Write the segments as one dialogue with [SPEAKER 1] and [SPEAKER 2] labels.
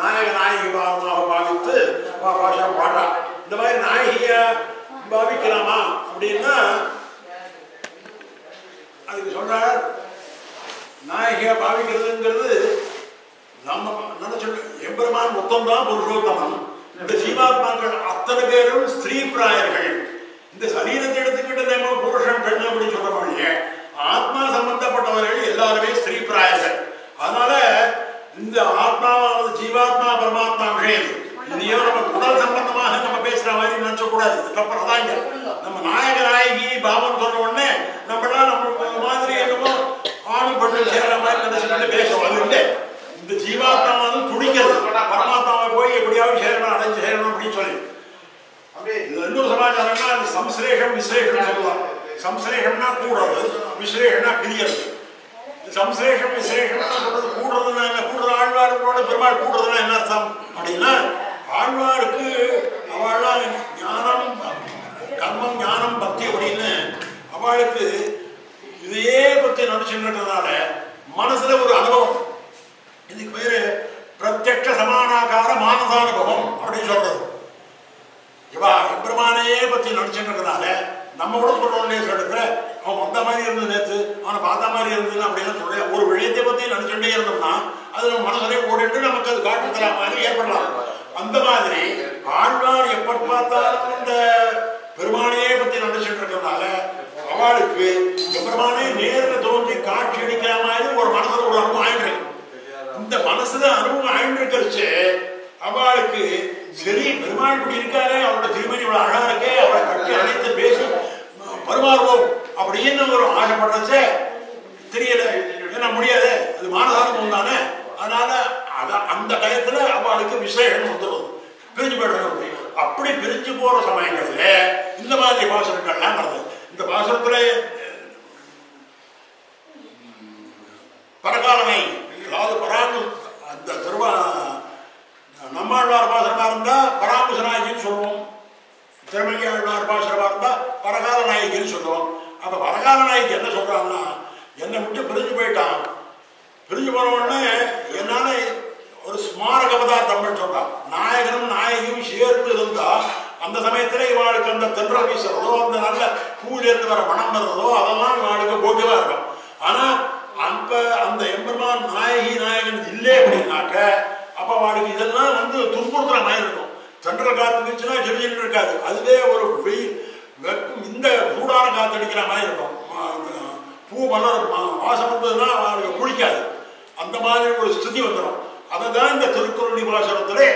[SPEAKER 1] நாயக நாயகி பாவமாக பாவித்து பாஷம் பாடுறான். இந்த மாதிரி நாயகிய பாவிக்கலாமா அப்படின்னா அதுக்கு சொல்றார், நாயகியா பாவிக்கிறதுங்கிறது நம்ம நினைச்சு எம்பெருமான் மொத்தம்தான் புருஷோத்தமன். இந்த ஜீவாத்மாக்கள் அத்தனை பேரும் ஸ்திரீ பிராயர்கள். இந்த சரீரத்தை எடுத்துக்கிட்டு நம்ம புருஷன் பெண் அப்படின்னு சொல்ல முடியல. ஆத்மா சம்பந்தப்பட்டவர்கள் எல்லாருமே ஸ்திரீ பிராயர்கள். அதனால இந்த ஆத்மாவானது ஜீவாத்மா பரமாத்மா விஷயம். இதையோ நம்ம உடல் சம்பந்தமாக நம்ம பேசுற மாதிரி நினைச்ச கூடாது. அப்புறம் அதாங்க நம்ம நாயக நாயகி பாவம் சொன்ன உடனே நம்மளாம் நம்ம மாதிரி என்னமோ ஆணு பெண்ணு சேர்ற மாதிரி நினைச்சு பேசுவோம். அது இல்லை. இந்த ஜீவாத்மாவது துடிக்கிறது பரமாத்மாவை போய் எப்படியாவது சேரணும், அடைஞ்சு சேரணும் அப்படின்னு சொல்லி. இன்னொரு சமாச்சாரம்னா அது சம்ஸ்லேஷம் விஸ்லேஷம் சொல்லுவாங்க. சம்ஸ்லேஷம்னா கூடுறது, விஸ்லேஷம்னா பிரியறது. சம்ஸ்லேஷம் விஸ்லேஷம் சொல்றது கூடுறதுன்னா என்ன? கூடுற ஆழ்வார்களோட பெருமாள் கூடுறதுன்னா என்ன அர்த்தம் அப்படின்னா, ஆழ்வாருக்கு அவள் ஞானம் கர்மம் ஞானம் பக்தி அப்படின்னு அவளுக்கு இதையே பற்றி நினைச்சுன்றதுனால மனசுல ஒரு அனுபவம். இதுக்கு பேரு பிரத்யக்ஷ சமானாகார மானசானுபவம் அப்படின்னு சொல்றது. இவா எம்பெருமானையே பற்றி நினைச்சுன்றதுனால நம்ம கூட சொல்றோம் எடுக்கிற அவன் வந்த மாதிரி இருந்தது, நேற்று அவனை பார்த்த மாதிரி இருந்ததுன்னு அப்படிலாம் சொல்ற ஒரு விஷயத்தை பற்றி நினைச்சுட்டே இருந்தோம்னா அது நம்ம மனசுலேயே ஓடிட்டு நமக்கு அது காட்டு தர மாதிரி ஏற்படலாம். அந்த மாதிரி ஆழ்வார் எப்ப பார்த்தாலும் இந்த பெருமானையே பற்றி நினைச்சுட்டு இருக்கிறதுனால அவளுக்கு எம்பெருமானே நேரில் தோன்றி காட்சி அடிக்கிற மாதிரி ஒரு மனசுல ஒரு அனுபவம் ஆயிடுறேன். இந்த மனசுல அனுபவம் ஆயிட்டு அவளுக்கு சரி பெருமாள் இப்படி இருக்காரு, அவரோட திருமணி இவ்வளவு அழகா இருக்கே, அவளை கட்டி அழைத்து பேசி பருமாறுவோம் அப்படின்னு ஒரு ஆசைப்படுறச்சே தெரியல. ஏன்னா முடியாது, அது மானசானுபவம் தானே. அதனால அந்த டயத்துல அவளுக்கு விசேஷம் வந்துடும், பிரிஞ்சு போயிடணும். அப்படி பிரிஞ்சு போற சமயங்கள்ல இந்த மாதிரி பாசுரங்கள்லாம் வருது. இந்த பாசுரத்துல பரகாலனை அதாவது பராங்கு அந்த திருவா நம்மாழ்வார் பாசுரமா இருந்தா பராங்குச நாயகின்னு சொல்லுவோம், திருமங்கி ஆழ்வார் பாசுரமா இருந்தா பரகால நாயகின்னு சொல்லுவோம். அப்ப பரகால நாயகி என்ன சொல்றாங்கன்னா, என்னை விட்டு பிரிஞ்சு போயிட்டான், பிரிஞ்சு போன உடனே என்னால ஒரு ஸ்மாரக பதார்த்தம் சொல்றான். நாயகனும் நாயகியும் சேர்ந்து இருந்தா அந்த சமயத்துல இவாளுக்கு அந்த தென்றல் வீசுறதோ அந்த நல்ல பூவிலிருந்து வர மனம் வர்றதோ அதெல்லாம் இவாளுக்கு போக்கியவா இருக்கும். ஆனா அப்ப அந்த எம்பெருமான் நாயகி நாயகன் இல்லை அப்படின்னாக்க அப்ப அவளுக்கு இதெல்லாம் துன்புறுத்துற மாதிரி இருக்கும். தென்றல் காத்து வீச்சுன்னா ஜெடிஜெட்டு இருக்காது, அதுவே ஒரு வெப்பம் இந்த சூடான காத்து அடிக்கிற மாதிரி இருக்கும். பூ மலர் வாசம் வந்ததுன்னா அவளுக்கு குளிக்காது, அந்த மாதிரி ஒரு ஸ்திதி வந்துடும். அதுதான் இந்த திருக்குறளி பாசுரத்திலே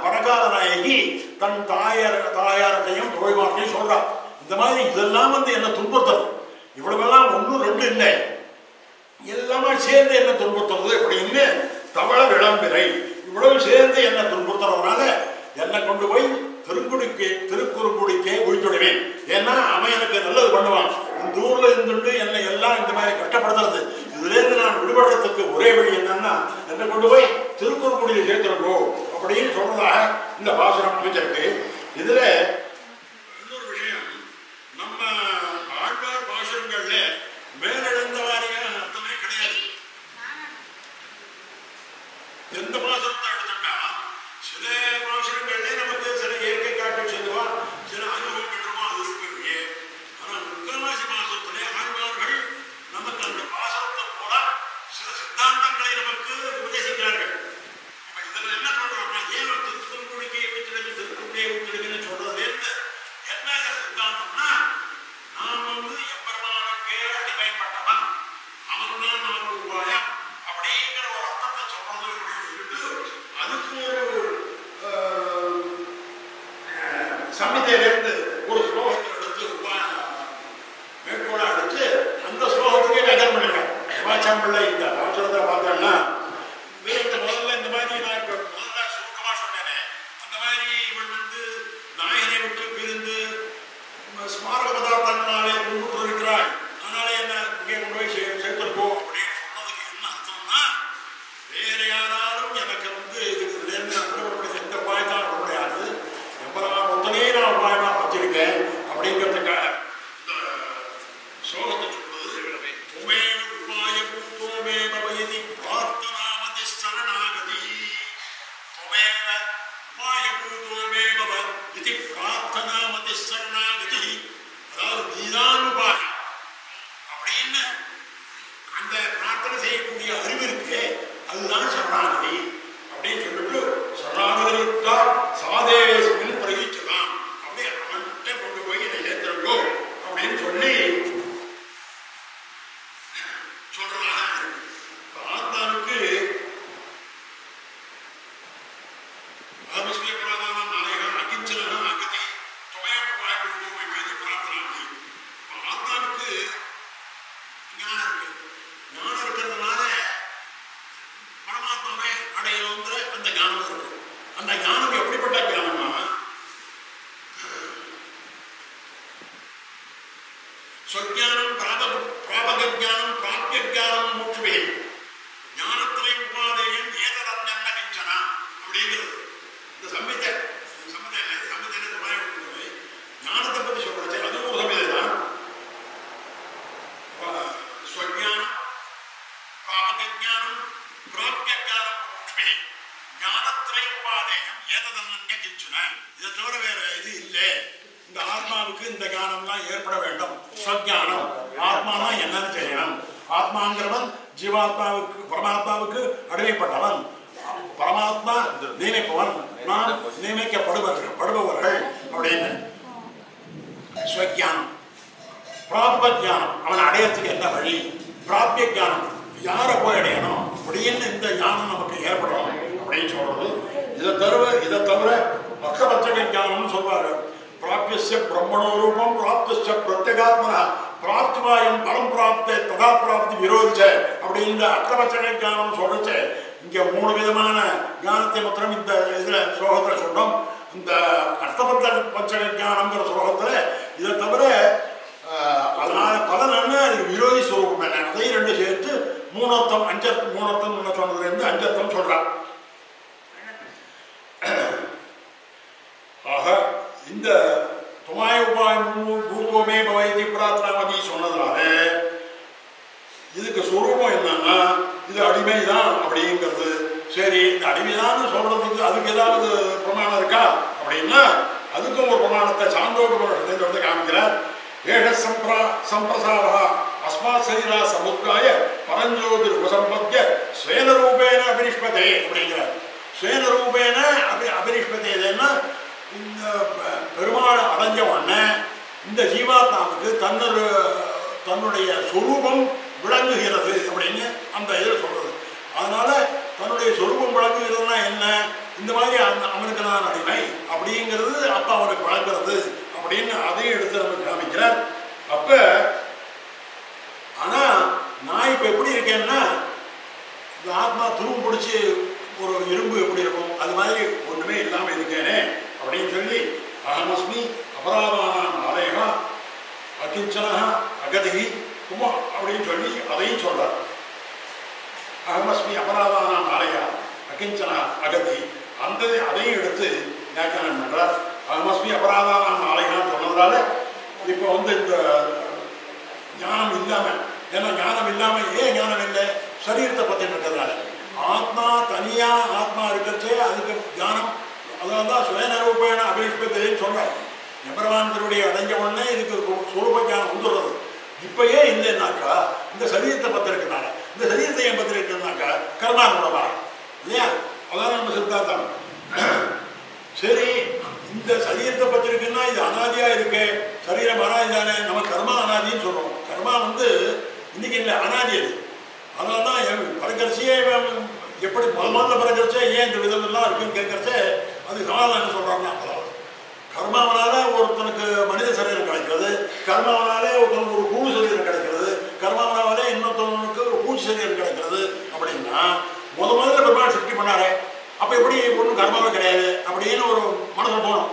[SPEAKER 1] பரகால நாயகி தன் தாயாரத்தையும் தோழிமார்த்தையும் சொல்றான். இந்த மாதிரி இதெல்லாம் என்ன துன்புறுத்தல், இவ்வளவெல்லாம் ஒன்றும் ரெண்டு இல்லை, எல்லாமே சேர்ந்து என்ன துன்புறுத்துறது அப்படின்னு தவள விளம்பிரை இவ்வளவு சேர்ந்து என்ன துன்புறுத்துறதுனால என்னை கொண்டு போய் திருக்குறுங்குடிக்கே உயிர்த்துடுவேன். ஏன்னா அவன் எனக்கு நல்லது பண்ணுவான். இந்த ஊர்ல இருந்துட்டு என்னை எல்லாம் இந்த மாதிரி கஷ்டப்படுத்துறது, இதுல இருந்து நான் விடுபடுறதுக்கு ஒரே வழி என்னன்னா என்னை கொண்டு போய் திருக்குறுங்குடியில் சேர்த்துருக்கோ அப்படின்னு சொல்றதாக இந்த பாசுரம் அமைச்சிருக்கு. இதுல இன்னொரு விஷயம், நம்ம ஆழ்வார் பாசுரங்கள்ல மேலெழுந்த வாரியான அர்த்தமே கிடையாது. எந்த பாசுரத்தை எடுத்துட்டா சில பாசுரங்கள்ல நமக்கு சில இயற்கை காட்சி சொல்லுவான், சில அனுபவம் பெற்றுமோ அது இருக்கு. ஆனா முக்கால்வாசி பாசுரத்திலே ஆழ்வார்கள் நமக்கு அந்த பாசுரத்தை போல சில சித்தாந்தங்களை நமக்கு உபதேசிக்கிறார்கள். இப்ப இதுல என்ன சொல்றோம்னா, ஏன் திருக்குறுங்குடிக்கை விட்டுடுங்க திருக்குறுங்குடியை விட்டுடுங்கன்னு சொல்றது என்ன சித்தாந்தம்னா, நாம் எம்பெருமானுக்கே அடிமைப்பட்டவன், அவன் தான் நமக்கு உபாயம் அப்படிங்கிற ஒரு அர்த்தத்தை சொல்றது இருக்கு. அதுக்கு ஒரு சமிதையிலிருந்து ஒரு ஸ்லோகத்தை எடுத்து மேற்கோளை எடுத்து அந்த ஸ்லோகத்துக்கே கதம் பண்ணிருக்கேன். சிவாச்சாரம் பிள்ளை இந்த பாசுரத்தை பார்த்தோம்னா முதல்ல இந்த மாதிரி நான் முதல்ல சுருக்கமா சொன்னேனே, அந்த மாதிரி இவன் நாயகனை விட்டு பிரிந்து ஸ்மாரக பதார்த்தங்களாலே துன்புற்று இருக்கிறாள், அதனால என்ன இங்கே கொண்டு போய் சேர்த்திருக்கோம் அப்படின்னு சொன்னதுக்கு என்ன அர்த்தம்னா, வேற யாராலும் எனக்கு இதுலேருந்து நான் விடுபடுறது எந்த உபாயத்தால் விட முடியாது, எவ்வளவு ஒத்தனே நான் உபாயமா வச்சிருக்கேன் அப்படிங்கிறதுக்காக இந்த சோகத்தை சொல்றது. உமே உபாய பூத்தோமே பவயதி பிரார்த்தனா அந்த ஞானம் எப்படிப்பட்ட ஞானமா? ஸ்வஜானம், பிராபகஜானம், பிராப்தியஜானம், மோட்சமே ஞானத்திலே உபாதேயம் ஏததன்ன கிஞ்சனா அப்படிங்கிறது இந்த சம்மிதை. ஞானத்தை பற்றி சொல்றது அதுவும் ஒரு சம்மிதை தான். ஸ்வஜானம், பிராபகஜானம், பிராப்தியஜானம், மோட்சமே ஞானத்திலே உபாதேயம் ஏததன்ன கிஞ்சனா. இதை தவிர வேற இது இல்லை. இந்த ஆத்மாவுக்கு இந்த ஞானம்லாம் ஏற்பட வேண்டும். ஸ்வஜானம், ஆத்மானா என்னன்னு தெரியணும். ஆத்மாங்கிறவன் ஜீவாத்மாவுக்கு பரமாத்மாவுக்கு அடிமைப்பட்டவன். பரமாத்மா நியமிப்பவன், நாம் நியமிக்கப்படுபவர்கள் அப்படின்னு ஸ்வஜானம். பிராப்தியானம், அவன் அடையறதுக்கு என்ன வழி. பிராப்திய ஞானம், யாரை போய் அடையணும் அப்படின்னு இந்த ஞானம் நமக்கு ஏற்படும் அப்படின்னு சொல்றது. இதை தவிர அக்ஷபட்சக ஞானம்னு சொல்வார்கள். பிராப்திய பிரம்மணோ ரூபம் பிராப்திய பிரத்யேகாத்மனா பிராப்திவாயம் பரம் பிராப்தே ததா பிராப்தி விரோதிச்ச அப்படின்னு அக்ஷபட்சக ஞானம் சொல்றச்சு. இங்க 3 விதமான ஞானத்தை மாத்திரம் இந்த இதுல ஸ்லோகத்துல சொல்றோம். இந்த அஷ்டபட்சக ஞானம்ங்கிற ஸ்லோகத்துல இதை தவிர அதனால பலன் என்ன, அதுக்கு விரோதி ஸ்வரூபம் என்ன, அதையும் 2 சேர்த்து 3 அர்த்தம் 5 அர்த்தம் 3 அர்த்தம் சொன்னதுல இருந்து 5 அர்த்தம் சொல்றான். ஆக இந்த துமாய உபாயம் பூர்வமே பவைதி பிரார்த்தனாவதி சொன்னதுனால இதுக்கு ஸ்வரூபம் என்னன்னா இது அடிமைதான் அப்படிங்கிறது. சரி, இந்த அடிமைதான் சொல்றதுக்கு அதுக்கு ஏதாவது பிரமாணம் இருக்கா அப்படின்னா அதுக்கும் ஒரு பிரமாணத்தை சாந்தோபுரத்தை காமிக்கிறார். ஏஷ சம்பிரசாரா அஸ்மாத் சரீரா சமுத்காய பரஞ்சோதி உபசம்பத்திய ஸ்வேனரூபேன அபினிஷ்பதே அப்படிங்கிறார். ஸ்வேனரூபேன அபினிஷ்பதே எதுன்னா இந்த பெருமாள் அடைஞ்ச உடனே இந்த ஜீவாத்மாவுக்கு தன்னுடைய சொரூபம் விளங்குகிறது அப்படின்னு அந்த இதில் சொல்றது. அதனால தன்னுடைய சொரூபம் விளங்குகிறதுனா என்ன, இந்த மாதிரி அவனுக்கு நான் அடிமை அப்படிங்கிறது அப்ப அவனுக்கு வழங்குறது அப்படின்னு அதையும் எடுத்து நமக்கு காமிக்கிறார். அப்ப ஆனா நான் இப்ப எப்படி இருக்கேன்னா இந்த ஆத்மா துரும்பு பிடிச்சி ஒரு இரும்பு எப்படி இருக்கும் அது மாதிரி ஒண்ணுமே இல்லாம இருக்கேனே அப்படின்னு சொல்லி அகமஸ்மி அபராதானாம் ஆலயா அகிஞ்சனா அகதி குமா அப்படின்னு சொல்லி அதையும் சொல்றார். அகமஸ்மி அபராதானாம் ஆலயா அகிஞ்சனா அகதி அதையும் எடுத்து வியாக்கியானம் பண்றார். அகமஸ்மி அபராதானாம் ஆலயான்னு சொன்னதுனால இப்போ இந்த ஞானம் இல்லாம, ஏன்னா ஞானம் இல்லாம ஏன் ஞானம் இல்லை, சரீரத்தை பத்தி இருக்கிறதுனால. ஆத்மா தனியா ஆத்மா இருக்கிறச்சே அதுக்கு ஞானம், அதனால்தான் சுயநரூபேன அபிஷ்பத்தைன்னு சொல்றாரு. எம்பெருமானுடைய அடைஞ்ச உடனே இதுக்கு சுரூப ஞானம் வந்துடுறது. இப்பயே இல்லைன்னாக்கா இந்த சரீரத்தை பத்தி இருக்கிறனால, இந்த சரீரத்தை ஏன் பத்தி இருக்கிறதுனாக்கா கர்மானுடமா இல்லையா, அதான் நம்ம சித்தாந்தம். சரி, இந்த சரீரத்தை பத்தி இருக்குன்னா இது அனாதியா இருக்கு, சரீரம் அனாதி தானே, நம்ம கர்மா அனாதின்னு சொல்றோம். கர்மா இன்னைக்கு இல்லை, அனாதி அது. அதனால்தான் பறக்கரிசியே எப்படி முதல்ல பறக்கரிச்சே ஏன் இந்த விதம் எல்லாம் இருக்குன்னு கேட்கறச்சே அது சமாதானம் என்ன சொல்றாங்கன்னா, அதாவது கர்மாவனால ஒருத்தனுக்கு மனித சரீரம் கிடைக்கிறது, கர்மாவனாலே ஒருத்தனுக்கு ஒரு பூ சரீரம் கிடைக்கிறது, கர்மாவனாலே இன்னொருத்தவனுக்கு ஒரு பூச்சி சரீரம் கிடைக்கிறது அப்படின்னா முதல்ல பெருமாள் சிருஷ்டி பண்ணாரு. அப்ப எப்படி ஒன்றும் கர்மாவே கிடையாது அப்படின்னு ஒரு மனசுல போகணும்.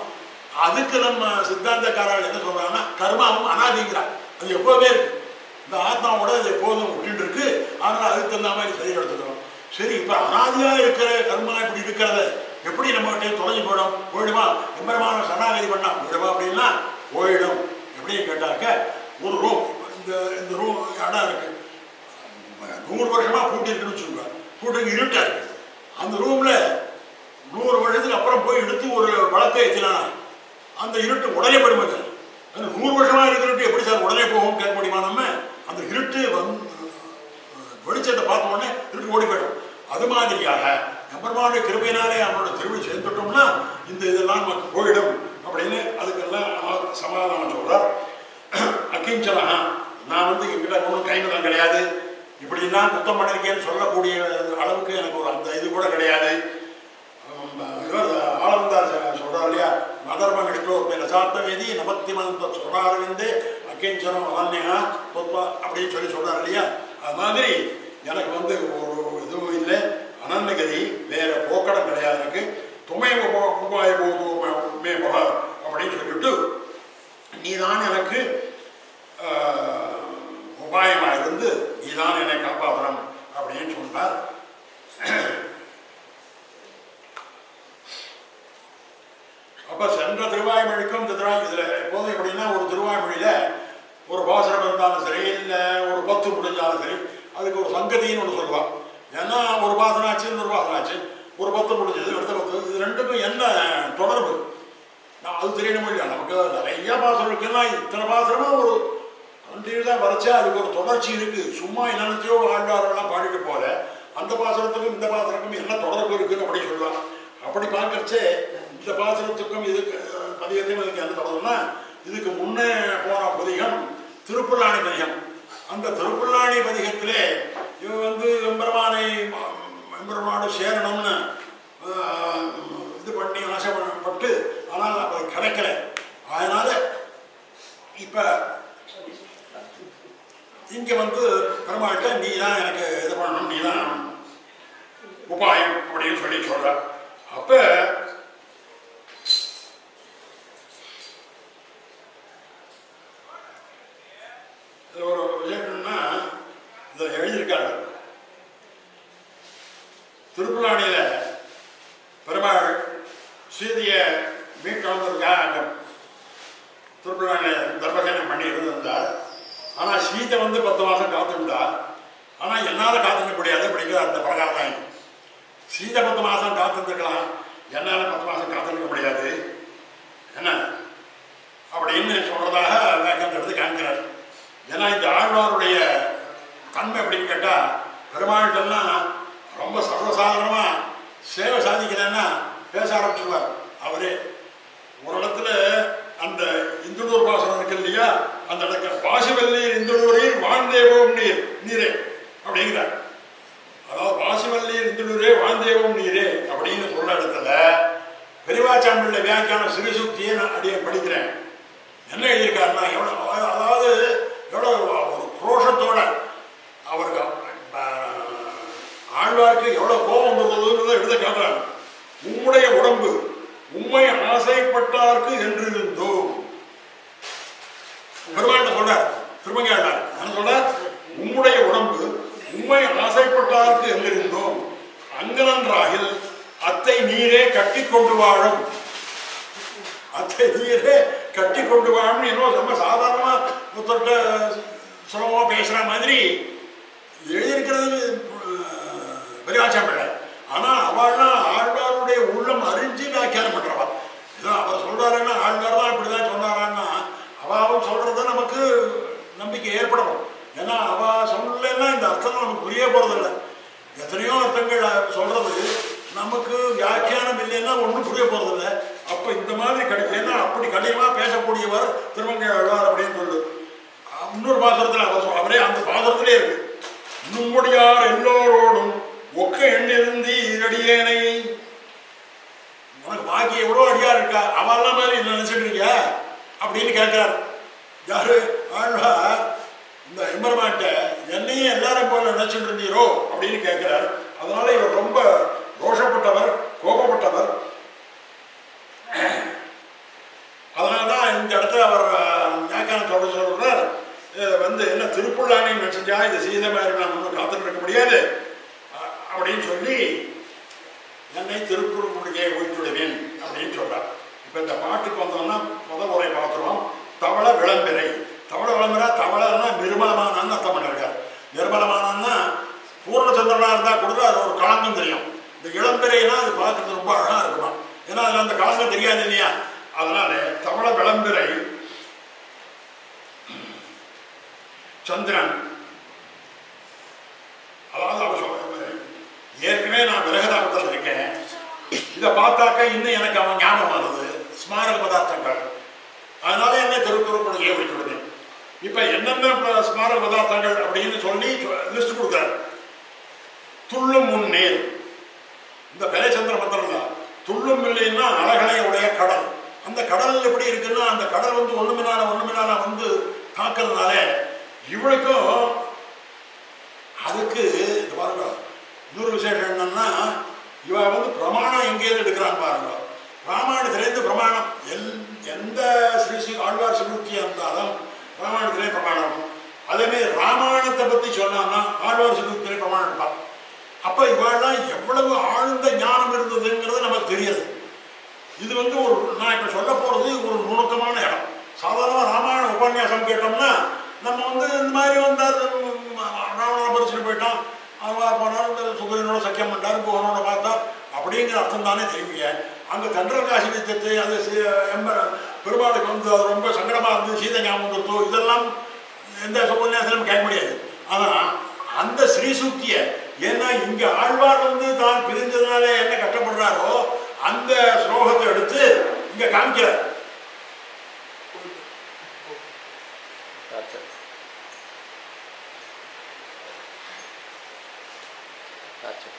[SPEAKER 1] அதுக்கு நம்ம சித்தாந்தக்காரர்கள் என்ன சொல்றாங்கன்னா கர்மாவும் அனாதிங்கிறார். அது எப்போதுமே இருக்கு, இந்த ஆத்மாவோட அது எப்போதும் விட்டு இருக்கு. அதனால அதுக்கு தகுந்த மாதிரி சரீரம் எடுத்துக்கிறோம். சரி, இப்ப அனாதியா இருக்கிற கர்மா இப்படி இருக்கிறத எப்படி நம்ம கிட்டே தொலைஞ்சு போயிடுமா, எம்பெருமான சரணாகதி பண்ணா போயிடுமா அப்படின்னா போயிடும். எப்படின்னு கேட்டாக்க ஒரு ரூம், இந்த ரூம் இடம் இருக்கு, 100 வருஷமா பூட்டி இருக்குன்னு வச்சுக்கோங்க, பூட்டி இருட்டா இருக்கு. அந்த ரூம்ல 100 வருஷத்துக்கு அப்புறம் போய் எடுத்து ஒரு வழக்கை ஏற்றினா அந்த இருட்டு உடனே போயிடுமாங்க. அந்த 100 வருஷமா இருக்கிறட்டு எப்படி சார் உடனே போகும் கேட்க முடியுமா? நம்ம அந்த இருட்டு வெளிச்சத்தை பார்த்த உடனே இருட்டு ஓடி போயிடும். அது மாதிரியாக எம்பெருமானுடைய கிருபையினாலே அவனோட திருவிழி சேர்ந்துட்டோம்னா இந்த இதெல்லாம் நமக்கு போயிடும் அப்படின்னு அதுக்கெல்லாம் சமாதானம் சொல்றார். அகிஞ்சனா, நான் என்கிட்ட ஒன்றும் கைமதம் கிடையாது, இப்படிலாம் குத்தம் பண்ணிருக்கேன்னு சொல்லக்கூடிய அளவுக்கு எனக்கு ஒரு அந்த இது கூட கிடையாது. ஆனந்தார் சொல்றார் இல்லையா, மதர்ம நிஷ்டோ சாத்தவேதி நமத்திமந்த சொல்றாருந்தே அகிஞ்சனம் அனன்யா தொத்வா அப்படின்னு சொல்றாரு இல்லையா. அது மாதிரி எனக்கு ஒரு இதுவும் இல்லை, அனன்யகதி வேற போக்கடம் கிடையாது எனக்கு. துமைய அப்போ சென்ற திருவாய்மொழிக்கும் இந்த இதில் எப்போதும் எப்படின்னா ஒரு திருவாய்மொழியில் ஒரு பாசனம் இருந்தாலும் சரி, இல்லை ஒரு 10 முடிஞ்சாலும் சரி, அதுக்கு ஒரு சங்கதின்னு ஒன்று சொல்லுவாள். ஏன்னா ஒரு பாசனம் ஆச்சு, இன்னொரு பாசனம் ஆச்சு, ஒரு 10 முடிஞ்சது, அடுத்த 10, இது ரெண்டுக்கும் என்ன தொடர்பு அது தெரியணும் இல்லையா? நமக்கு நிறைய பாசனம் இருக்குன்னா இத்தனை பாசனமும் ஒரு கண்டினியூஸாக வரைச்சா அதுக்கு ஒரு தொடர்ச்சி இருக்குது. சும்மா என்னென்னத்தையோ ஆழ்வாரெல்லாம் பாடிட்டு போல அந்த பாசனத்துக்கும் இந்த பாசனத்துக்கும் என்ன தொடர்பு இருக்குன்னு அப்படி சொல்லுவாங்க. அப்படி பார்க்கறச்சே இந்த பாசனத்துக்கும் இதுக்கு பதிகத்தையும் இதுக்கு என்ன தொடர்புன்னா, இதுக்கு முன்னே போன பதிகம் திருப்புல்லாணி பதிகம். அந்த திருப்புல்லாணி பதிகத்திலே இவன் வந்து எம்பெருமானு சேரணும்னு இது பண்ணி ஆசைப்பட்டு, ஆனால் அது கிடைக்கல. அதனால இப்ப இங்க வந்து பெருமாள்கிட்ட நீ தான் எனக்கு இது பண்ணணும், நீ தான் உபாயம் அப்படின்னு சொல்லி சொல்ற. அப்ப ஒரு விஷயம்னா இதில் எழுதியிருக்காங்க. திருப்புல்லாணியில பெருமாள் சீதையை மீட்கணுங்கிறதுக்காக அங்கே திருப்புல்லாணியில் தர்மசேனம் பண்ணி இருந்திருந்தார். ஆனால் சீதை வந்து 10 மாதம் காத்துருந்தா. ஆனால் என்னால் காத்துக்க முடியாது அப்படிங்கிற அந்த பிரகாரம். சீதை 10 மாதம் காத்துருக்கலாம், என்னால் 10 மாதம் காத்துக்க முடியாது என்ன அப்படின்னு சொல்றதாக அந்த இடத்து காண்கிறார். ஏன்னா இந்த ஆழ்வாருடைய தன்மை அப்படின்னு கேட்டால், பெருமாள்கள்லாம் ரொம்ப சர்வசாதாரணமாக சேவை சாதிக்கிறேன்னா பேச ஆரம்பிச்சுடுவார். அவரே ஒரு இடத்துல அந்த இந்துளூர் பாசனம் இருக்கு இல்லையா, அந்த இடத்துல பாசிவல்லீர் இந்துளூரில் வாழ்ந்தேவோம் நீரே அப்படிங்கிறார். அதாவது பாசிவல்லீர் இந்துளூரே வாழ்ந்தேவோம் நீரே அப்படின்னு சொல்ற இடத்துல பெரியவாச்சாம்பிள்ள வியாக்கியான சிறுசுக்தியை நான் அடியை படிக்கிறேன். என்ன எழுதியிருக்காருன்னா, அதாவது எவ்வளோ ஒரு க்ரோஷத்தோட அவருக்கு ஆழ்வாருக்கு எவ்வளோ கோபம் வருவதுன்றதை எடுத்து காட்டுறாங்க. உம்முடைய உடம்பு உண்மை ஆசைப்பட்டார்க்கு என்றிருந்தோம். பெருமாள் சொல்றார், திருமங்கையாழ்வார் என்ன சொல்றார்? உம்முடைய உடம்பு உண்மை ஆசைப்பட்டார்க்கு என்றிருந்தோம், அங்கனன்றாகில் அத்தை நீரே கட்டி கொண்டு வாழும். அத்தை நீரே கட்டி கொண்டு வாழும் என்ன ரொம்ப சாதாரணமா முத்தட்ட சுலபமா பேசுற மாதிரி எழுதியிருக்கிறது பெரியாச்சாம்பிள்ளை. ஆனா அவள்லாம் ஆழ்வாருடைய உள்ளம் அறிஞ்சு வியாக்கியானம் பண்றவா. ஏதோ அவர் சொல்றாருன்னா ஆழ்வார் தான் இப்படிதான் சொன்னாரான்னா அவாவும் சொல்றத நமக்கு நம்பிக்கை ஏற்படணும். ஏன்னா அவ சொல்லலைன்னா இந்த அர்த்தம் நமக்கு புரிய போறதில்லை. எத்தனையோ அர்த்தங்கள் சொல்றது நமக்கு வியாக்கியானம் இல்லைன்னா ஒன்றும் புரிய போறதில்லை. அப்ப இந்த மாதிரி ஏன்னா அப்படி கடினமா பேசக்கூடியவர் திருமங்கை ஆழ்வார் அப்படின்னு சொல்லு. இன்னொரு பாசுரத்துல அவரே அந்த பாசுரத்திலே இருக்கு, நம்முடையார் எல்லோரோடும் ஒக்க எண்ணிருந்தி இரடியேனை. உனக்கு பாக்கி எவ்வளோ அடியா இருக்கா, அவெல்லாம் மாதிரி நினைச்சிட்டு அப்படின்னு கேட்கிறார். யாரு? ஆழ்வார் இந்த எம்பெருமான்ட்ட என்னையும் எல்லாரும் போல நினைச்சிட்டு இருந்தீரோ அப்படின்னு கேட்கிறார். அதனால இவர் ரொம்ப ரோஷப்பட்டவர், கோபப்பட்டவர். அதனாலதான் இந்த இடத்துல அவர் வியாக்கியானம் சொல்றார், வந்து என்ன திருப்புல்லானி நினைச்சா இது சீதை மாதிரி நான் ஒன்றும் காத்துட்டு இருக்க முடியாது அப்படின்னு சொல்லி என்னை திருக்குறுங்குடியை ஒழித்துடுவேன் அப்படின்னு சொல்றார். இப்ப இந்த பாட்டுக்கு வந்தோம்னா முதல் உரை பார்த்துருவோம். தவள விளம்பிரை. தவள விளம்பரா, தவளைன்னா நிர்மலமானான்னு அர்த்தம் பண்ணிருக்காரு. நிர்மலமானான்னா பூர்ணச்சந்திரனா இருந்தா கொடுத்து அது ஒரு களங்கம் தெரியும். இந்த இளம்பிரைனா அது பார்க்கறது ரொம்ப அழகா இருக்கணும். ஏன்னா அதுல அந்த களங்கம் தெரியாது இல்லையா. அதனால தவள விளம்பிரை சந்திரன். அதாவது அவர் சொல்ற ஏற்கனவே நான் விரகதாபத்தில் இருக்கேன், இதை பார்த்தாக்க இன்னும் எனக்கு அவன் ஞாபகம் வருது, ஸ்மாரக பதார்த்தங்கள். அதனால என்ன திருக்குறளுடைய விட்டுடுது. இப்ப என்னென்ன ஸ்மாரக பதார்த்தங்கள் அப்படின்னு சொல்லி லிஸ்ட் கொடுக்குறாரு. துள்ளும் முன்னேர், இந்த பெரியச்சந்திர பத்திரம் தான். துள்ளும் இல்லைன்னா அழகலை உடைய கடல். அந்த கடல் எப்படி இருக்குன்னா, அந்த கடல் வந்து ஒண்ணுமினால வந்து தாக்குறதுனால இவளுக்கும் அதுக்கு இது பாருங்க. இன்னொரு விசேஷம் என்னன்னா, இவ வந்து பிரமாணம் எங்கேயிருந்து எடுக்கிறான்னு பாருங்க. ராமாயணத்திலேருந்து பிரமாணம் எந்த ஸ்ரீ ஆழ்வார் சிறுக்கியா இருந்தாலும் ராமாயணத்திலே பிரமாணம். அதேமாதிரி ராமாயணத்தை பத்தி சொன்னான்னா ஆழ்வார் சிறுக்கிலே பிரமாணம் எடுப்பார். அப்ப இவெல்லாம் எவ்வளவு ஆழ்ந்த ஞானம் இருந்ததுங்கிறது நமக்கு தெரியாது. இது வந்து ஒரு நான் இப்போ சொல்ல போகிறது ஒரு நுணுக்கமான இடம். சாதாரணமாக ராமாயண உபன்யாசம் கேட்டோம்னா நம்ம வந்து இந்த மாதிரி வந்தார், ராவணனை பறிச்சுட்டு போயிட்டான், அவன் போனார், இந்த சுகரனோட சக்கியம் பண்ணார், குகனோட பார்த்தார் அப்படிங்கிற அர்த்தம் தானே தெரிவிங்க. அங்கே கண்டல் காசி வித்தத்தை அது பெருமாளுக்கு வந்து அது ரொம்ப சங்கடமாக இருந்து சீதை ஞாபகம் கொடுத்தோ இதெல்லாம் எந்த உபன்யாசத்திலும் கேட்க முடியாது. ஆனால் அந்த ஸ்ரீசூக்தியை, ஏன்னா இங்கே ஆழ்வார் வந்து தான் பிரிஞ்சதுனால என்ன கஷ்டப்படுறாரோ அந்த ஸ்லோகத்தை எடுத்து இங்கே காமிக்கிறார்.
[SPEAKER 2] Gotcha.